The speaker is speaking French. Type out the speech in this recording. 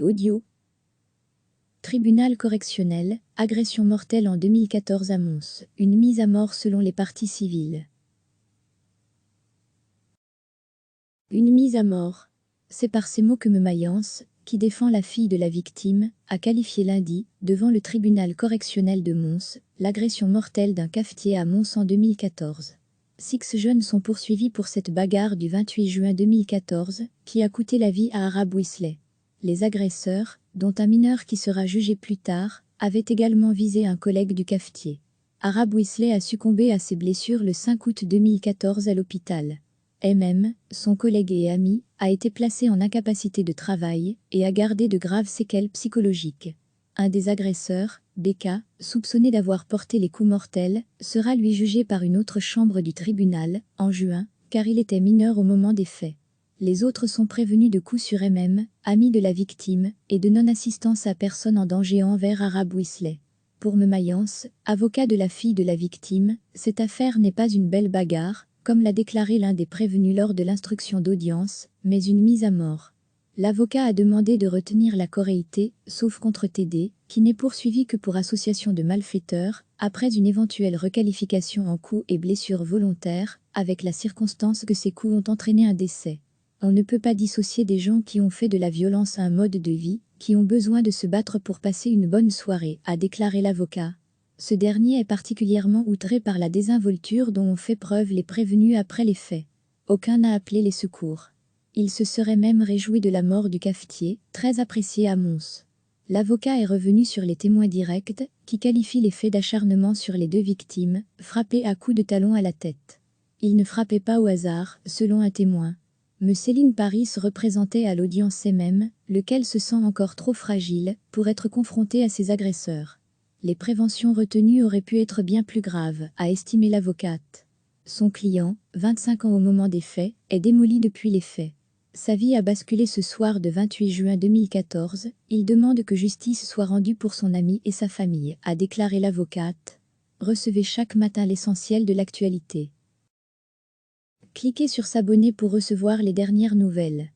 Audio. Tribunal correctionnel, agression mortelle en 2014 à Mons, une mise à mort selon les parties civiles. Une mise à mort. C'est par ces mots que Mayence, qui défend la fille de la victime, a qualifié lundi, devant le tribunal correctionnel de Mons, l'agression mortelle d'un cafetier à Mons en 2014. 6 jeunes sont poursuivis pour cette bagarre du 28 juin 2014, qui a coûté la vie à Arab Wisley. Les agresseurs, dont un mineur qui sera jugé plus tard, avaient également visé un collègue du cafetier. Arab Wisley a succombé à ses blessures le 5 août 2014 à l'hôpital. Son collègue et ami, a été placé en incapacité de travail et a gardé de graves séquelles psychologiques. Un des agresseurs, Beka, soupçonné d'avoir porté les coups mortels, sera lui jugé par une autre chambre du tribunal, en juin, car il était mineur au moment des faits. Les autres sont prévenus de coups sur ami de la victime, et de non-assistance à personne en danger envers Arab Wisley. Pour Mayence, avocat de la fille de la victime, cette affaire n'est pas une belle bagarre, comme l'a déclaré l'un des prévenus lors de l'instruction d'audience, mais une mise à mort. L'avocat a demandé de retenir la corréité, sauf contre TD, qui n'est poursuivi que pour association de malfaiteurs, après une éventuelle requalification en coups et blessures volontaires, avec la circonstance que ces coups ont entraîné un décès. On ne peut pas dissocier des gens qui ont fait de la violence un mode de vie, qui ont besoin de se battre pour passer une bonne soirée, a déclaré l'avocat. Ce dernier est particulièrement outré par la désinvolture dont ont fait preuve les prévenus après les faits. Aucun n'a appelé les secours. Il se serait même réjoui de la mort du cafetier, très apprécié à Mons. L'avocat est revenu sur les témoins directs, qui qualifient les faits d'acharnement sur les deux victimes, frappées à coups de talon à la tête. Ils ne frappaient pas au hasard, selon un témoin. Céline Paris représentait à l'audience lequel se sent encore trop fragile pour être confronté à ses agresseurs. Les préventions retenues auraient pu être bien plus graves, a estimé l'avocate. Son client, 25 ans au moment des faits, est démoli depuis les faits. Sa vie a basculé ce soir de 28 juin 2014, il demande que justice soit rendue pour son ami et sa famille, a déclaré l'avocate. Recevez chaque matin l'essentiel de l'actualité. Cliquez sur s'abonner pour recevoir les dernières nouvelles.